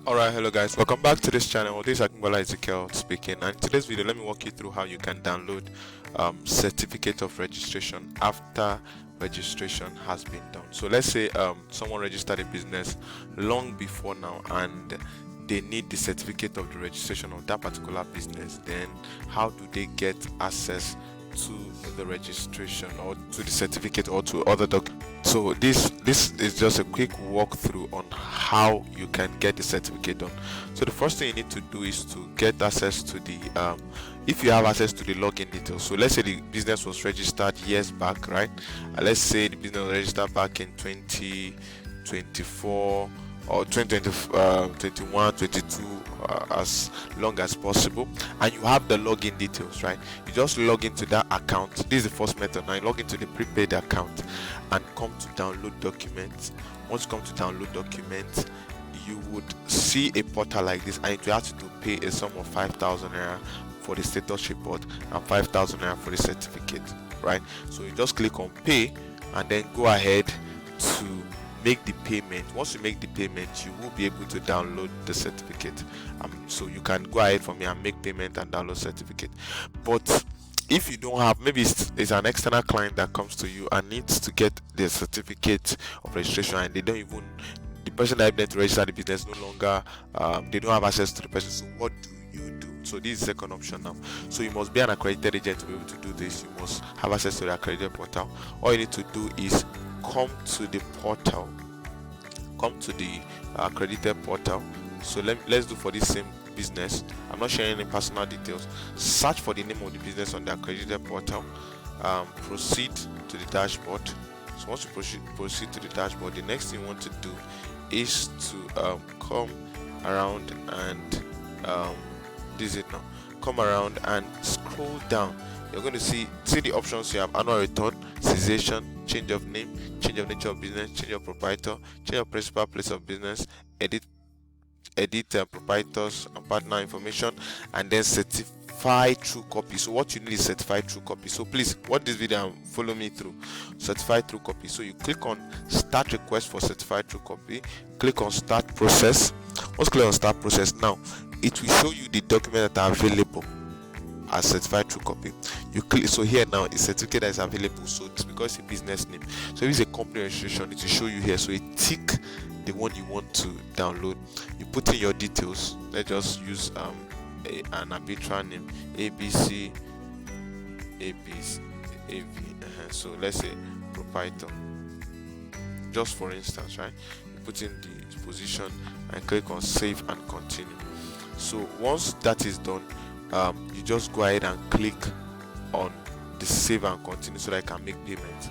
Alright, hello guys, welcome back to this channel. This is Akinbola Ezekiel speaking, and in today's video let me walk you through how you can download certificate of registration after registration has been done. So let's say someone registered a business long before now and they need the certificate of the registration of that particular business. Then how do they get access to the registration or to the certificate or to other documents? So this is just a quick walkthrough on how you can get the certificate done. So the first thing you need to do is to get access to the if you have access to the login details. So let's say the business was registered years back, right? Let's say the business was registered back in 2024 or 2021, 22, as long as possible, and you have the login details, right? You just log into that account. This is the first method. Now you log into the prepaid account and come to download documents. Once you come to download documents, you would see a portal like this, and you have to pay a sum of 5,000 naira for the status report and 5,000 naira for the certificate, right? So you just click on pay and then go ahead to make the payment. Once you make the payment, you will be able to download the certificate. So you can go ahead from here and make payment and download certificate. But if you don't have, maybe it's an external client that comes to you and needs to get the certificate of registration, and the person that helped them to register the business no longer, they don't have access to the person. So what do you do? So this is the second option now. So you must be an accredited agent to be able to do this. You must have access to the accredited portal. All you need to do is come to the portal, come to the accredited portal. So let's do for this same business. I'm not sharing any personal details. Search for the name of the business on the accredited portal. Proceed to the dashboard. So once you proceed to the dashboard, the next thing you want to do is to come around and this is it now. Come around and scroll down. You're going to see the options. You have annual return, cessation, change of name, change of nature of business, change of proprietor, change of principal place of business, edit proprietors and partner information, and then certified true copy. So what you need is certified true copy. So please watch this video and follow me through certified true copy. So you click on start request for certified true copy, click on start process. Once click on start process, now it will show you the documents that are available as certified true copy. You click, so here now is certificate that is available. So it's because it's a business name. So if it's a company registration, it will show you here. So you tick the one you want to download. You put in your details. Let's just use an arbitrary name, ABC AV. So let's say proprietor, just for instance, right? You put in the position and click on save and continue. So once that is done, you just go ahead and click on the save and continue so that I can make payment.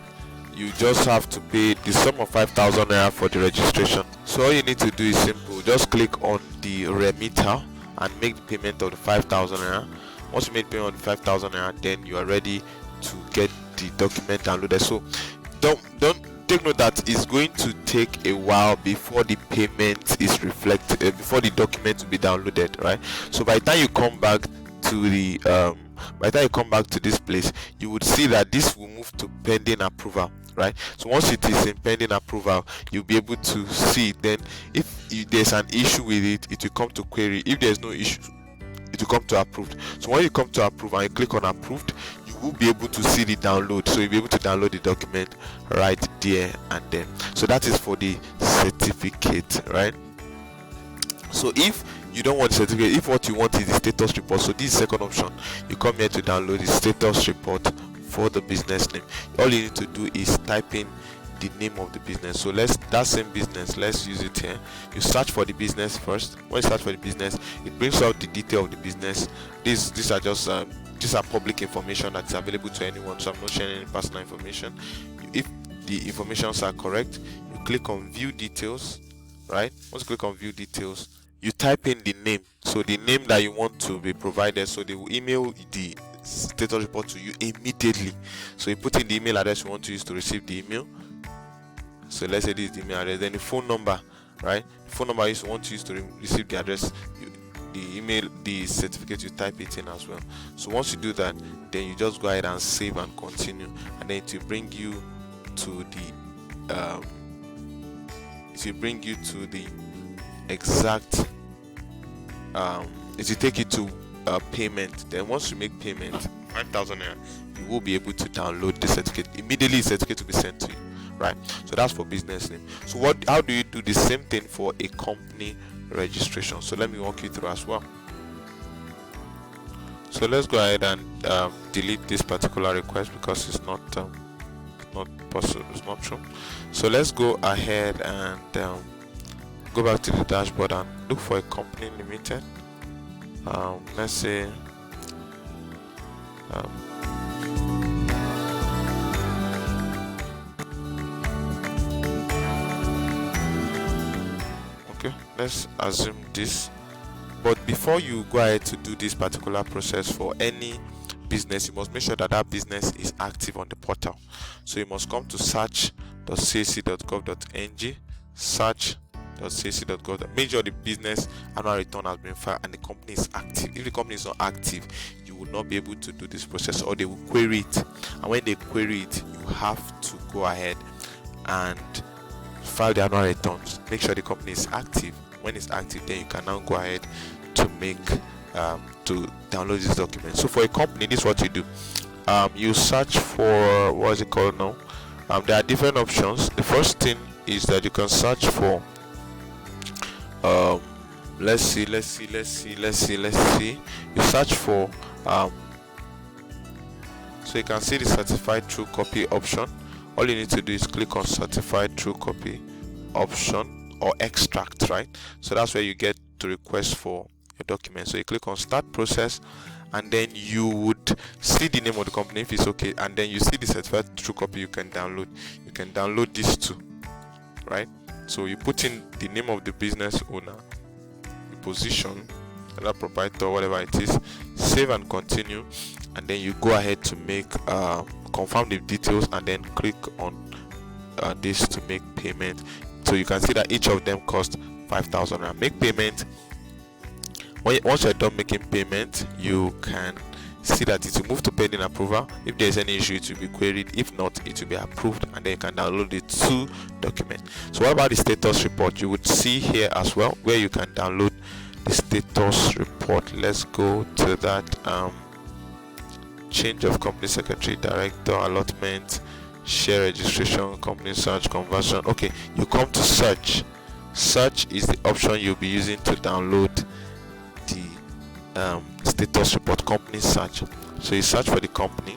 You just have to pay the sum of 5,000 naira for the registration. So all you need to do is simple. Just click on the remitter and make the payment of the 5,000 naira. Once you make payment of the 5,000 naira, then you are ready to get the document downloaded. So don't take note that it's going to take a while before the payment is reflected, before the document will be downloaded, right? So by the time you come back to the this place, you would see that this will move to pending approval, right? So once it is in pending approval, you'll be able to see it. Then if there's an issue with it, it will come to query. If there's no issue, it will come to approved. So when you come to approve and you click on approved, you will be able to see the download. So you'll be able to download the document right there and then. So that is for the certificate, right? So if you don't want the certificate, if what you want is the status report, so this is second option. You come here to download the status report for the business name. All you need to do is type in the name of the business. So that same business, let's use it here. You search for the business first. When you search for the business, it brings out the detail of the business. These are just these are public information that's available to anyone, so I'm not sharing any personal information. If the informations are correct, you click on view details, right? Once you click on view details, you type in the name, so the name that you want to be provided, so they will email the status report to you immediately. So you put in the email address you want to use to receive the email. So let's say this is the email address, then the phone number, right? The phone number you want to use to receive the address, the email, the certificate, you type it in as well. So once you do that, then you just go ahead and save and continue, and then it will bring you to the exact it will take you to payment. Then once you make payment 5,000 naira, you will be able to download the certificate immediately. The certificate will be sent to you, right? So that's for business name. So how do you do the same thing for a company registration? So let me walk you through as well. So let's go ahead and delete this particular request because it's not possible, it's not true. So let's go ahead and go back to the dashboard and look for a company limited. Let's say okay, let's assume this. But before you go ahead to do this particular process for any business, you must make sure that that business is active on the portal. So you must come to search.cac.gov.ng, search.cac.gov. Make sure the business annual return has been filed and the company is active. If the company is not active, you will not be able to do this process, or they will query it. And when they query it, you have to go ahead and file the annual returns. Make sure the company is active. When it's active, then you can now go ahead to make to download this document. So for a company, this is what you do. You search for, what is it called now? There are different options. The first thing is that you can search for let's see. You search for so you can see the certified true copy option. All you need to do is click on certified true copy option or extract, right? So that's where you get to request for your document. So you click on start process, and then you would see the name of the company if it's okay, and then you see the certified true copy you can download. You can download this too, right? So you put in the name of the business owner, the position, the proprietor, whatever it is, save and continue, and then you go ahead to make confirm the details, and then click on this to make payment. So you can see that each of them cost 5,000 rand. Make payment. Once you're done making payment, you can see that it will move to pending approval. If there's any issue, it will be queried. If not, it will be approved, and then you can download the 2 documents. So what about the status report? You would see here as well where you can download the status report. Let's go to that. Change of company secretary, director, allotment, share registration, company search, conversion. Okay, you come to search. Search is the option you'll be using to download the status report, company search. So you search for the company.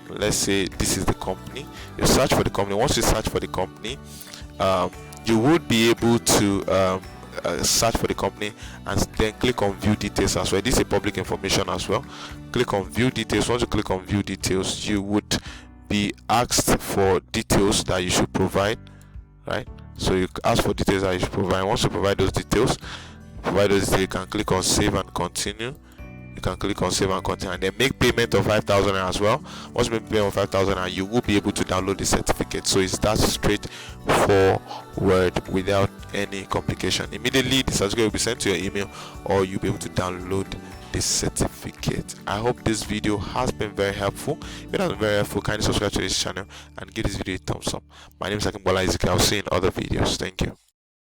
Let's say this is the company. You search for the company. Once you search for the company, you would be able to search for the company and then click on view details as well. This is public information as well. Click on view details. Once you click on view details, you would be asked for details that you should provide, right? So you ask for details that you should provide. Once you provide those details, you can click on save and continue. You can click on save and continue, and then make payment of 5,000 as well. Once you make payment of 5,000, you will be able to download the certificate. So it's that straightforward without any complication. Immediately the certificate will be sent to your email, or you'll be able to download this certificate. I hope this video has been very helpful. If it has been very helpful, kindly subscribe to this channel and give this video a thumbs up. My name is Akinbola Ezekiel. I'll see you in other videos. Thank you.